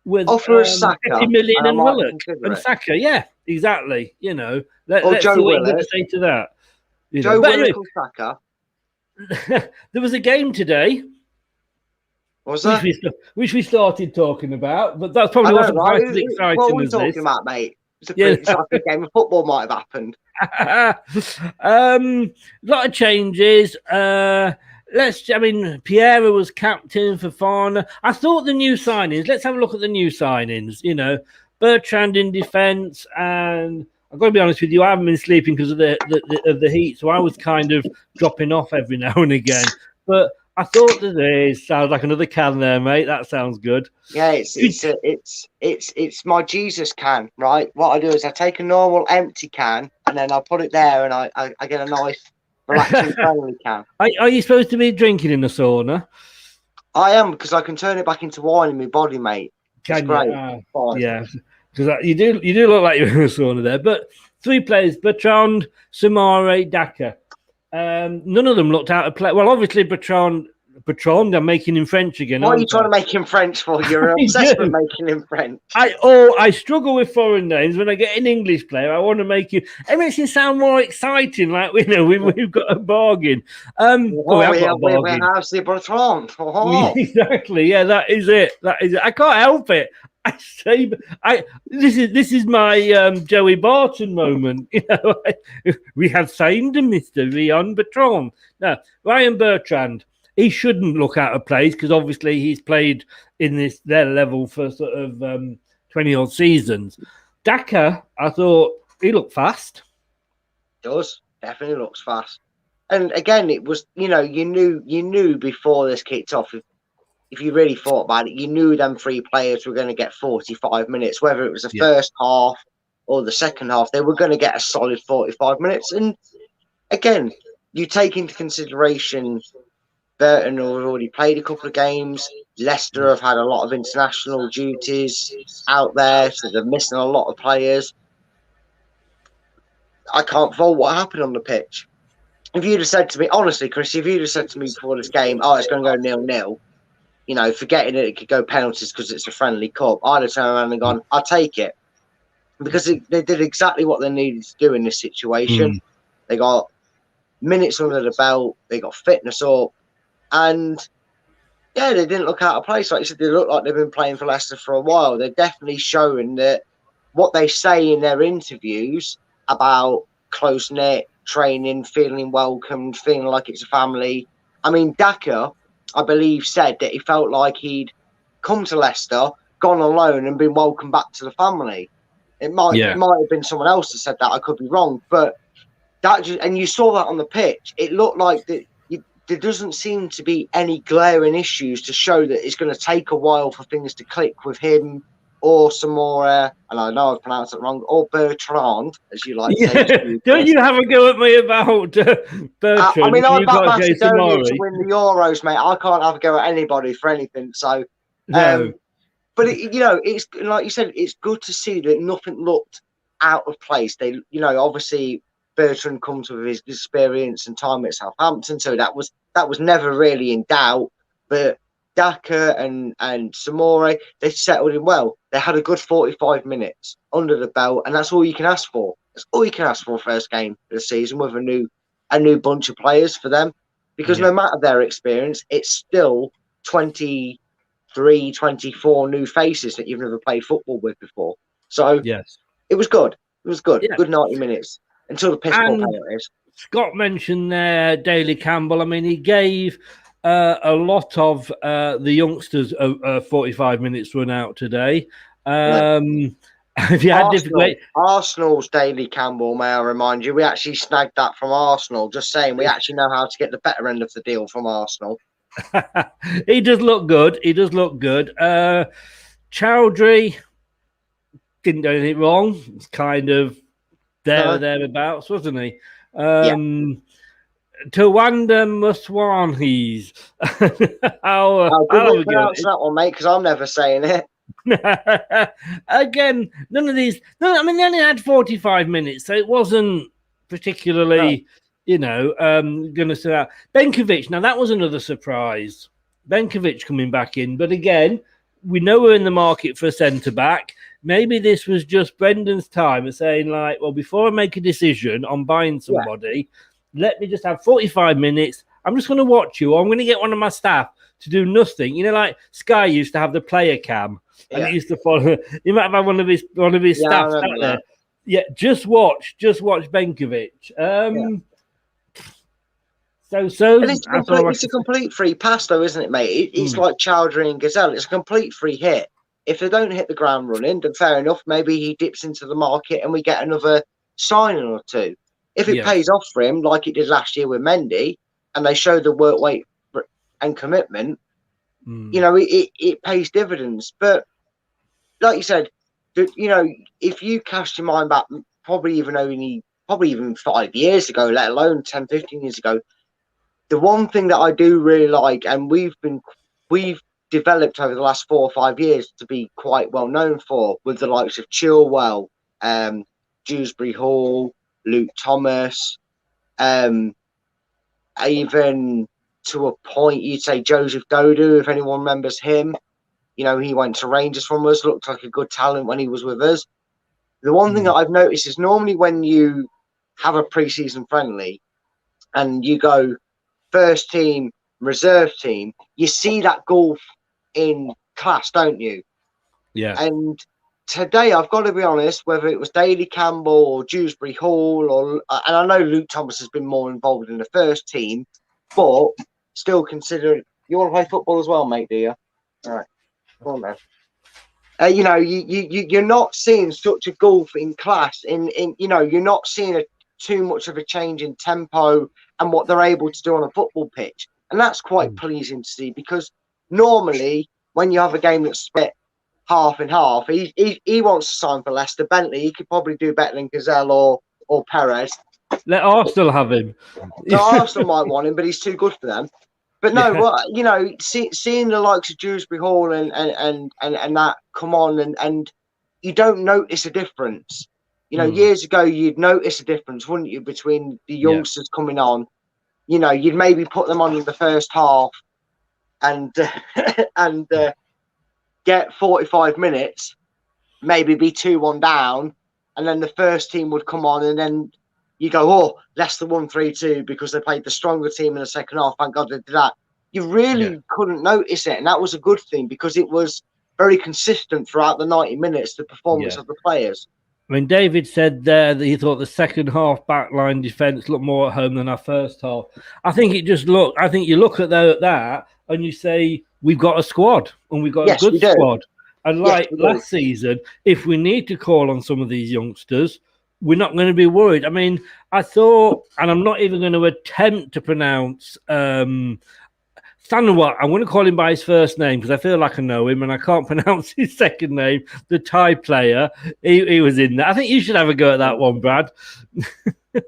with offer us Saka 50 million and Willock and Saka. Yeah, exactly. Let's see what you're going to say to that. Joe Willock or Saka. There was a game today. Was that? Which we started talking about, but that's probably wasn't quite as exciting what are we as talking this. about, mate? It's like a game of football might have happened. A lot of changes. Piera was captain for Fafana. I thought the new signings. Let's have a look at the new signings. Bertrand in defence, and I've got to be honest with you, I haven't been sleeping because of the heat, so I was kind of dropping off every now and again. But I thought that sounds like another can there, mate. That sounds good. Yeah, it's my Jesus can, right? What I do is I take a normal empty can and then I put it there, and I get a nice relaxing friendly can. Are you supposed to be drinking in the sauna? I am, because I can turn it back into wine in my body, mate. It's great. Yeah, because you do look like you're in a sauna there. But 3 players: Bertrand, Soumaré, Daka. None of them looked out of place. Well, obviously Bertrand Bertrand. I'm making him French again. What are you aren't trying I? to make him French for? You're obsessed with making him French. I struggle with foreign names. When I get an English player, I want to make it. It makes it sound more exciting. Like we've got a bargain. We have got a bargain. We have the Bertrand. Oh. Exactly. Yeah, that is it. I can't help it. This is my Joey Barton moment. We have signed Mr. Ryan Bertrand. Now, Ryan Bertrand, he shouldn't look out of place because obviously he's played in their level for sort of 20 odd seasons. Daka, I thought he looked fast. Does definitely looks fast. And again, it was you knew before this kicked off. If you really thought about it, you knew them three players were going to get 45 minutes, whether it was the first half or the second half, they were going to get a solid 45 minutes. And again, you take into consideration Burton have already played a couple of games. Leicester have had a lot of international duties out there, so they're missing a lot of players. I can't fault what happened on the pitch. If you'd have said to me, honestly, Chris, if you'd have said to me before this game, it's going to go 0-0, forgetting that it could go penalties because it's a friendly cup, I'd have turned around and gone, I'll take it. Because they did exactly what they needed to do in this situation. They got minutes under the belt, they got fitness up, and they didn't look out of place. Like you said, they look like they've been playing for Leicester for a while. They're definitely showing that what they say in their interviews about close-knit, training, feeling welcomed, feeling like it's a family. I mean, Daka, I believe, said that he felt like he'd come to Leicester, gone alone, and been welcomed back to the family. It might have been someone else that said that. I could be wrong, but and you saw that on the pitch. It looked like that there doesn't seem to be any glaring issues to show that it's going to take a while for things to click with him or some more. And I know I've pronounced it wrong, or Bertrand, as you like to say. Don't you have a go at me about Bertrand? I mean, I back Macedonia to win the Euros, mate. I can't have a go at anybody for anything. So, no. But it's like you said, it's good to see that nothing looked out of place. They, obviously Bertrand comes with his experience and time at Southampton, so that was never really in doubt. But Daka and Samore, they settled in well. They had a good 45 minutes under the belt, and that's all you can ask for. That's all you can ask for first game of the season with a new bunch of players for them, because no matter their experience, it's still 23, 24 new faces that you've never played football with before. So it was good. It was good. Yeah. Good 90 minutes until the piss ball penalties. Scott mentioned there Daley Campbell. I mean, he gave a lot of the youngsters 45 minutes run out today. If you had Arsenal's Daley Campbell, may I remind you, we actually snagged that from Arsenal. Just saying, we actually know how to get the better end of the deal from Arsenal. He does look good. Chowdhury didn't do anything wrong. It's kind of thereabouts, wasn't he? Tawanda Muswanhis. How pronounce that one, mate? Because I'm never saying it. Again, none of these. No, I mean, they only had 45 minutes, so it wasn't particularly. Going to sit out. Benkovic, now that was another surprise. Benkovic coming back in. But again, we know we're in the market for a centre-back. Maybe this was just Brendan's time of saying, like, well, before I make a decision on buying somebody, let me just have 45 minutes. I'm just going to watch you. Or I'm going to get one of my staff to do nothing. Like Sky used to have the player cam. And it used to follow. You might have had one of his staff out there. Yeah, just watch Benkovic. And it's a complete free pass, though, isn't it, mate? It's like Chowdhury and Gazelle. It's a complete free hit. If they don't hit the ground running, then fair enough. Maybe he dips into the market and we get another signing or two. If it pays off for him, like it did last year with Mendy, and they show the work rate and commitment, it pays dividends. But like you said, if you cast your mind back, probably even 5 years ago, let alone 10, 15 years ago, the one thing that I do really like, and we've developed over the last 4 or 5 years to be quite well known for, with the likes of Chilwell, Dewsbury Hall, Luke Thomas, even to a point. You'd say Joseph Dodu, if anyone remembers him. You know, he went to Rangers from us, looked like a good talent when he was with us. The one thing that I've noticed is normally when you have a pre-season friendly and you go first team, reserve team, you see that gulf in class, don't you? Yeah. And today, I've got to be honest, whether it was Daly Campbell or Dewsbury Hall, and I know Luke Thomas has been more involved in the first team, but still considering, you want to play football as well, mate, do you? All right, come on, man. You know, you're not seeing such a gulf in class. You know, you're not seeing too much of a change in tempo and what they're able to do on a football pitch, and that's quite pleasing to see, because normally when you have a game that's split half and half, he wants to sign for Leicester. Bentley, he could probably do better than Gazelle or Perez. Let Arsenal have him. No, Arsenal might want him, but he's too good for them. But no, well, you know, seeing the likes of Dewsbury Hall and that come on, and you don't notice a difference. You know, years ago you'd notice a difference, wouldn't you, between the youngsters coming on? You know, you'd maybe put them on in the first half and get 45 minutes, maybe be 2-1 down, and then the first team would come on, and then you go, oh, Leicester won 3-2 because they played the stronger team in the second half. Thank God they did that. You really couldn't notice it, and that was a good thing, because it was very consistent throughout the 90 minutes, the performance of the players. I mean, David said there that he thought the second half backline defence looked more at home than our first half. I think it just looked. I think you look at that and you say, we've got a squad, and we've got a good squad. And like last season, if we need to call on some of these youngsters, we're not going to be worried. I mean, I thought, and I'm not even going to attempt to pronounce Stanwart. I'm going to call him by his first name because I feel like I know him, and I can't pronounce his second name. The Thai player, he was in there. I think you should have a go at that one, Brad.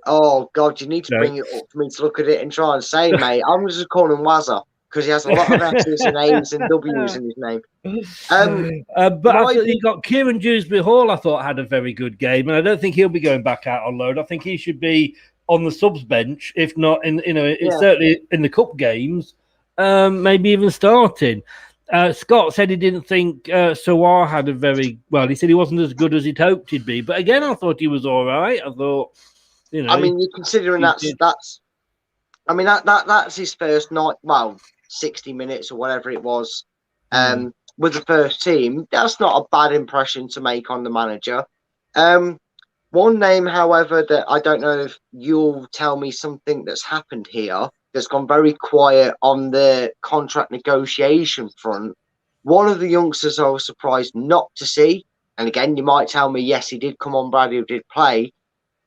Oh, God, you need to bring it up for me to look at it and try and say, mate. I'm just calling him Wazza, because he has a lot of S's and A's and W's in his name. But I thought you got Kieran Dewsbury Hall, I thought, had a very good game, and I don't think he'll be going back out on loan. I think he should be on the subs bench, if not certainly in the cup games, maybe even starting. Scott said he didn't think Sawar had a very well. He said he wasn't as good as he'd hoped he'd be, but again, I thought he was all right. I thought, you know, I mean, you're considering that's his first night. Well, 60 minutes or whatever it was with the first team. That's not a bad impression to make on the manager. One name, however, that I don't know if you'll tell me something that's happened here that's gone very quiet on the contract negotiation front. One of the youngsters I was surprised not to see, and again, you might tell me, yes, he did come on, Brad, he did play,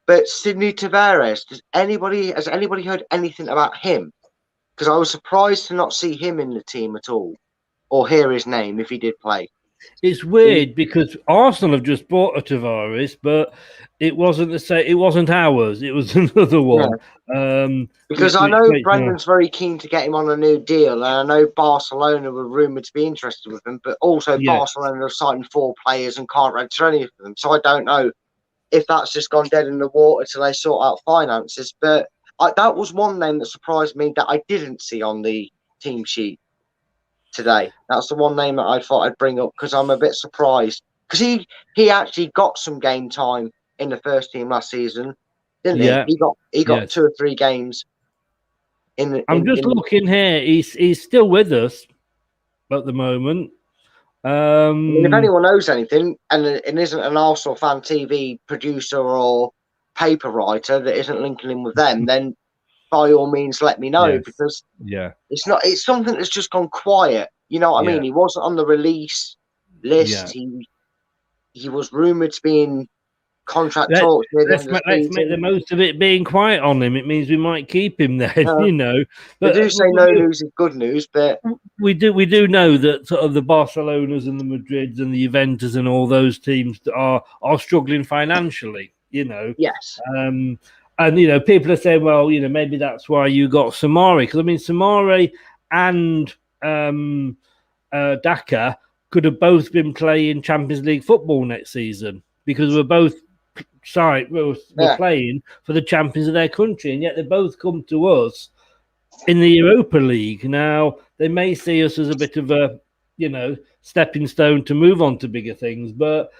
but Sidney Tavares, has anybody heard anything about him? Because I was surprised to not see him in the team at all, or hear his name if he did play. It's weird because Arsenal have just bought a Tavares, but it wasn't the same. It wasn't ours. It was another one. Yeah. Because I know Brendan's very keen to get him on a new deal, and I know Barcelona were rumoured to be interested with him, but also Barcelona have signed 4 players and can't register any of them. So I don't know if that's just gone dead in the water till they sort out finances. But that was one name that surprised me that I didn't see on the team sheet today. That's the one name that I thought I'd bring up because I'm a bit surprised. Because he actually got some game time in the first team last season, didn't he? He got 2 or 3 games. I'm just looking here. He's still with us at the moment. I mean, if anyone knows anything and isn't an Arsenal fan TV producer or paper writer that isn't linking in with them, then by all means let me know, because it's something that's just gone quiet. You know what I mean? He wasn't on the release list. He was rumoured to be in contract talks. Let's make the most of it being quiet on him. It means we might keep him there, you know. But they do say no news is good news, but we do know that sort of the Barcelonas and the Madrids and the Juventus and all those teams are struggling financially, you know. Yes. And you know, people are saying, well, you know, maybe that's why you got Samari, because I mean, Samari and Daka could have both been playing Champions League football next season, because we're both playing for the champions of their country, and yet they both come to us in the Europa League. Now, they may see us as a bit of a, stepping stone to move on to bigger things. But,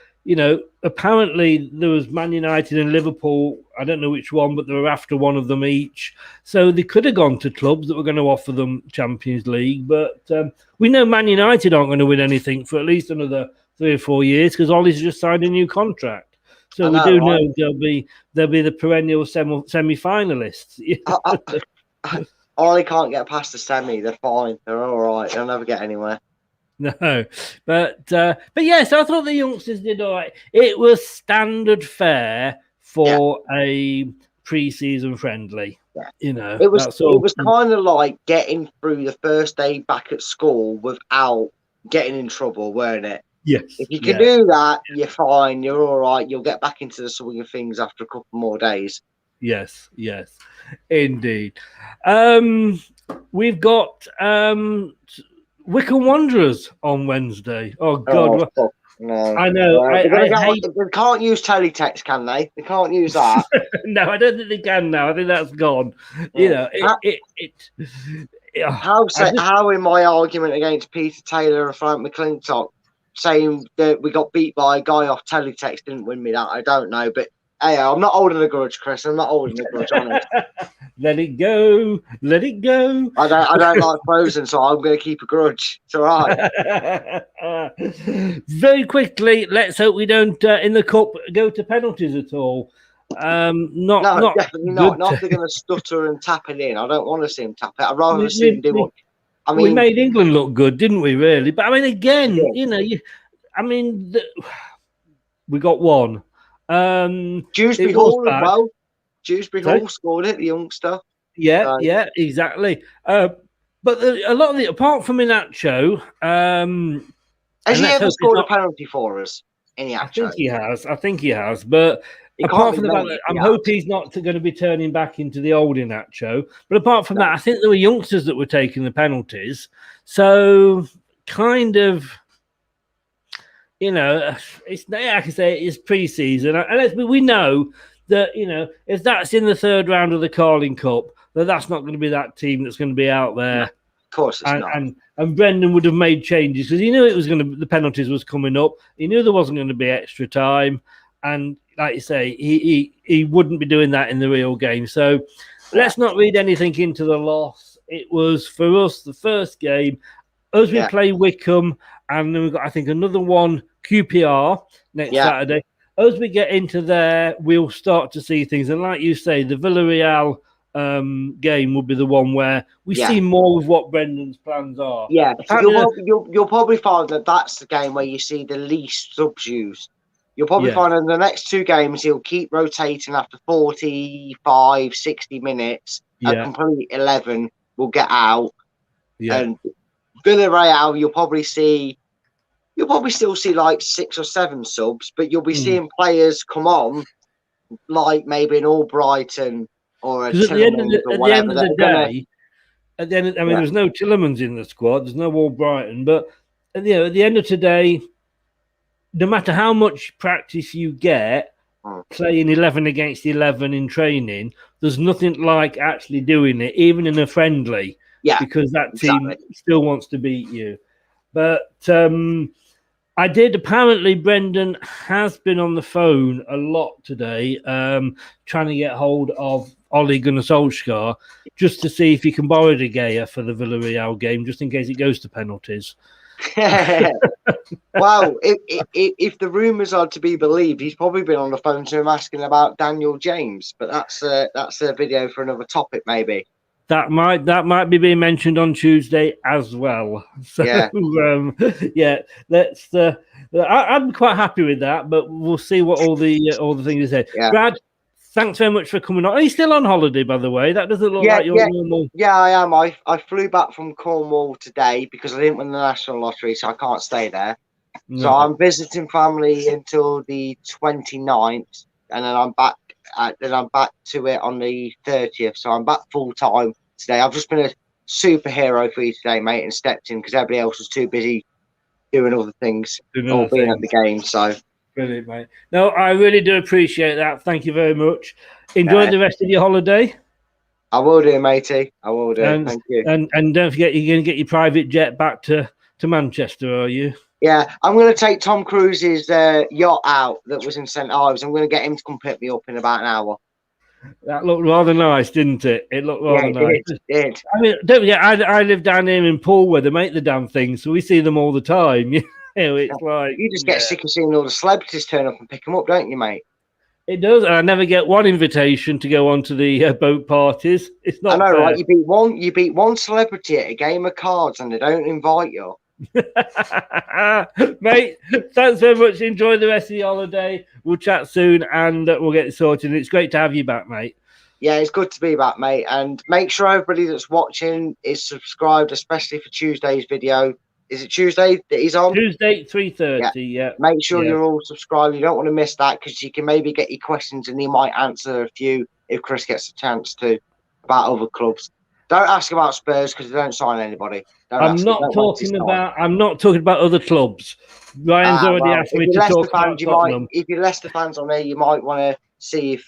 apparently there was Man United and Liverpool. I don't know which one, but they were after one of them each. So they could have gone to clubs that were going to offer them Champions League. But we know Man United aren't going to win anything for at least another 3 or 4 years because Ollie's just signed a new contract. So we do know they'll be the perennial semi-finalists. Ollie can't get past the semi. They're fine. They're all right. They'll never get anywhere. No, but yes, I thought the youngsters did all right. It was standard fare for a pre-season friendly. Yeah. It was kind of like getting through the first day back at school without getting in trouble, weren't it? Yes. If you can do that, you're fine. You're all right. You'll get back into the swing of things after a couple more days. Yes, indeed. We've got Wycombe Wanderers on Wednesday. Oh God! No, I know. They can't use teletext, can they? They can't use that. No, I don't think they can now. I think that's gone. How in my argument against Peter Taylor and Frank McClintock saying that we got beat by a guy off teletext didn't win me that? I don't know, but hey, I'm not holding a grudge, Chris. I'm not holding a grudge on it. Let it go. Let it go. I don't like Frozen, so I'm going to keep a grudge. It's all right. Very quickly, let's hope we don't in the cup go to penalties at all. Not definitely not. Not if they're going to stutter and tap it in. I don't want to see them tap it. I'd rather see them do what. I mean, we made England look good, didn't we? Really, but I mean, again, we got one. Dewsbury Hall as well. Dewsbury Hall scored it, the youngster. Yeah, exactly. But a lot of apart from Inacho, has he ever scored a penalty for us in the Inacho? I think he has. But apart from the fact that I'm hoping he's not going to be turning back into the old Inacho. But apart from that, I think there were youngsters that were taking the penalties. So kind of. It's I can say it's pre-season, and we know that if that's in the third round of the Carling Cup, that's not going to be that team that's going to be out there. No, of course, it's not. And Brendan would have made changes because he knew it was the penalties was coming up. He knew there wasn't going to be extra time, and like you say, he wouldn't be doing that in the real game. So let's not read anything into the loss. It was for us the first game. As we play Wycombe, and then we've got, I think, another one, QPR, next Saturday. As we get into there, we'll start to see things. And like you say, the Villarreal game will be the one where we see more of what Brendan's plans are. Yeah, you'll probably find that that's the game where you see the least subs used. You'll probably find in the next two games, he'll keep rotating after 45, 60 minutes. A complete 11 will get out. Yeah. And Villarreal, you'll probably still see like 6 or 7 subs, but you'll be seeing players come on like maybe an Albrighton or a Tillemans or whatever. At the end, there's no Tillemans in the squad, there's no Albrighton, but at the end of today, no matter how much practice you get playing 11 against 11 in training, there's nothing like actually doing it, even in a friendly. Yeah, because that team still wants to beat you. But apparently Brendan has been on the phone a lot today, trying to get hold of Ole Gunnar Solskjaer just to see if he can borrow De Gea for the Villarreal game, just in case it goes to penalties. Well, if the rumours are to be believed, he's probably been on the phone to him asking about Daniel James, but that's a video for another topic, maybe. That might be being mentioned on Tuesday as well. So let's. I'm quite happy with that, but we'll see what all the things they say. Yeah. Brad, thanks very much for coming on. Are you still on holiday, by the way? That doesn't look like your normal. Yeah, I am. I flew back from Cornwall today because I didn't win the national lottery, so I can't stay there. No. So I'm visiting family until the 29th, and then I'm back. Then I'm back to it on the 30th, so I'm back full time today. I've just been a superhero for you today, mate, and stepped in because everybody else was too busy doing other things or being at the game. So brilliant, mate. No, I really do appreciate that. Thank you very much. Enjoy the rest of your holiday. I will do, matey. I will do. Thank you. And don't forget, you're going to get your private jet back to Manchester, are you? Yeah, I'm going to take Tom Cruise's yacht out that was in St Ives. I'm going to get him to come pick me up in about an hour. That looked rather nice, didn't it? It looked rather nice. It did. I mean, don't forget, I live down here in Poole where they make the damn thing, so we see them all the time. You know, it's like you just get sick of seeing all the celebrities turn up and pick them up, don't you, mate? It does. And I never get one invitation to go on to the boat parties. It's not. I know, fair. right? You beat one celebrity at a game of cards, and they don't invite you. Mate, thanks very much. Enjoy the rest of the holiday. We'll chat soon, and we'll get it sorted. It's great to have you back, mate. Yeah, it's good to be back, mate. And make sure everybody that's watching is subscribed, especially for Tuesday's video. Is it Tuesday that he's on? Tuesday, 3:30. Yeah. Make sure you're all subscribed. You don't want to miss that, because you can maybe get your questions and he might answer a few if Chris gets a chance to about other clubs. Don't ask about Spurs because they don't sign anybody. I'm not talking about other clubs. Ryan's already asked me to talk about Tottenham. If you're Leicester fans on there, you might want to see if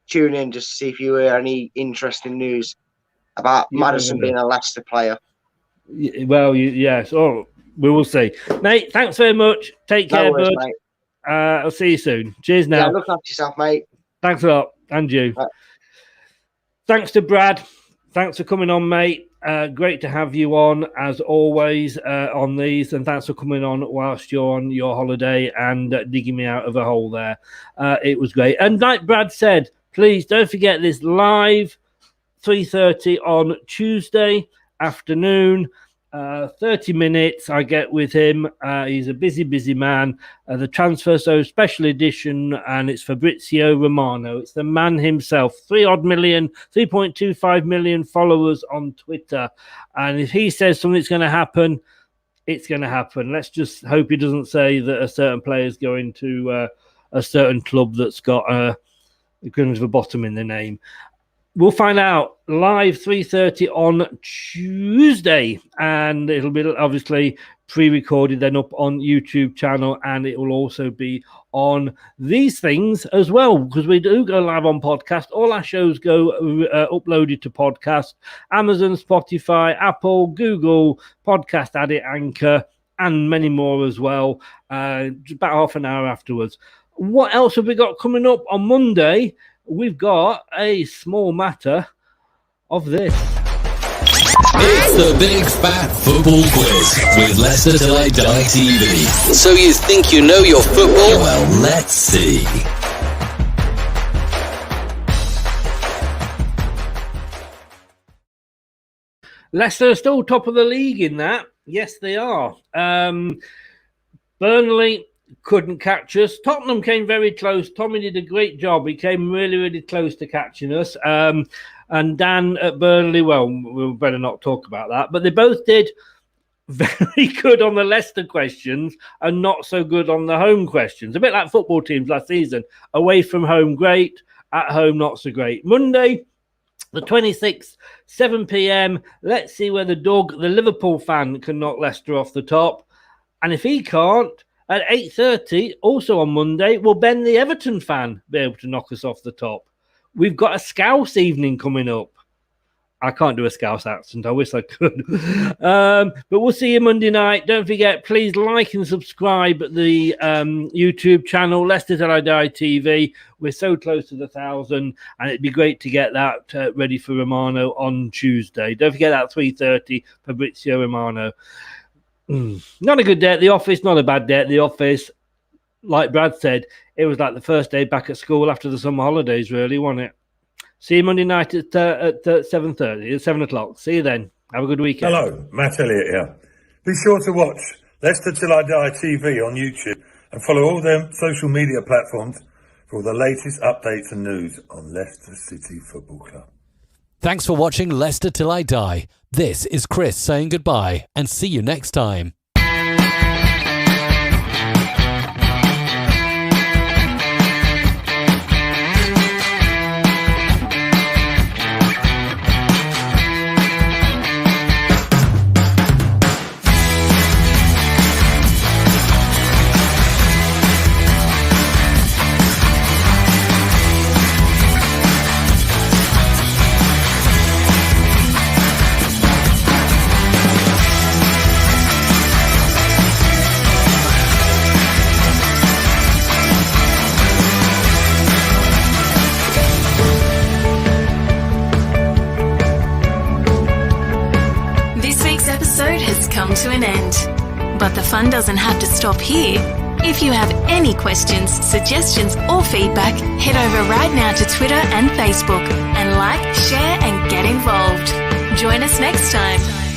tune in just to see if you hear any interesting news about Maddison being a Leicester player. Well, yes. Oh, we will see. Mate, thanks very much. Take care, bud. Mate. I'll see you soon. Cheers now. Yeah, look after yourself, mate. Thanks a lot. And you. Thanks to Brad. Thanks for coming on, mate. Great to have you on, as always, on these. And thanks for coming on whilst you're on your holiday and digging me out of a hole there. It was great. And like Brad said, please don't forget this live 3:30 on Tuesday afternoon. 30 minutes I get with him. He's a busy man. The Transfer So special edition, and it's Fabrizio Romano. It's the man himself. 3.25 million followers on Twitter. And if he says something's going to happen, it's going to happen. Let's just hope he doesn't say that a certain player is going to a certain club that's got a equivalent of a bottom in the name. We'll find out live 3:30 on Tuesday, and it'll be obviously pre-recorded then up on YouTube channel, and it will also be on these things as well, because we do go live on podcast. All our shows go uploaded to podcast, Amazon, Spotify, Apple, Google, Podcast Addict, Anchor, and many more as well, about half an hour afterwards. What else have we got coming up on Monday? We've got a small matter of this. It's the Big Fat Football Quiz with Leicester Till I Die TV. So you think you know your football? Well, let's see. Leicester are still top of the league in that. Yes, they are. Burnley couldn't catch us. Tottenham came very close. Tommy did a great job. He came really close to catching us. And Dan at Burnley, well, we'll better not talk about that. But they both did very good on the Leicester questions and not so good on the home questions. A bit like football teams last season. Away from home, great. At home, not so great. Monday, the 26th, 7 p.m. Let's see whether Doug, the Liverpool fan, can knock Leicester off the top. And if he can't, at 8:30, also on Monday, will Ben, the Everton fan, be able to knock us off the top? We've got a Scouse evening coming up. I can't do a Scouse accent. I wish I could. But we'll see you Monday night. Don't forget, please like and subscribe at the YouTube channel, Leicester Till I Die TV. We're so close to the 1,000, and it'd be great to get that ready for Romano on Tuesday. Don't forget that 3:30, Fabrizio Romano. Not a good day at the office, not a bad day at the office. Like Brad said, it was like the first day back at school after the summer holidays, really, wasn't it? See you Monday night at 7:30, at 7 o'clock. See you then. Have a good weekend. Hello, Matt Elliott here. Be sure to watch Leicester Till I Die TV on YouTube and follow all their social media platforms for all the latest updates and news on Leicester City Football Club. Thanks for watching Leicester Till I Die. This is Chris saying goodbye, and see you next time. to an end. But the fun doesn't have to stop here. If you have any questions, suggestions, or feedback, head over right now to Twitter and Facebook and like, share, and get involved. Join us next time.